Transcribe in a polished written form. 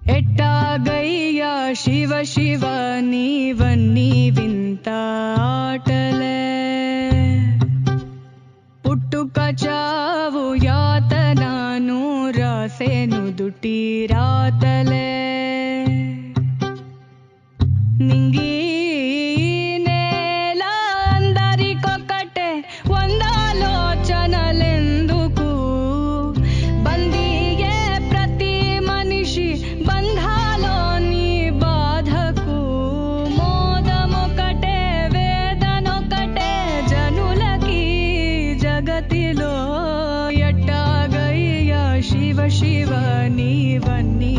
ఎట్టాగయ్యా శివ శివ నీవన్నీ వింత ఆటలే పుట్టుక చావు యాతనాను రాసేను దుటి రాతలే నింగి నేల అందరికొకటే వందాలోచనలెందుకు బందీయే ప్రతి మనిషి బంధాలోని బాధకు మోదమొకటే వేదనొకటే జనులకి జగతిలో ఎట్టాగయ్యా శివ శివ నీవన్నీ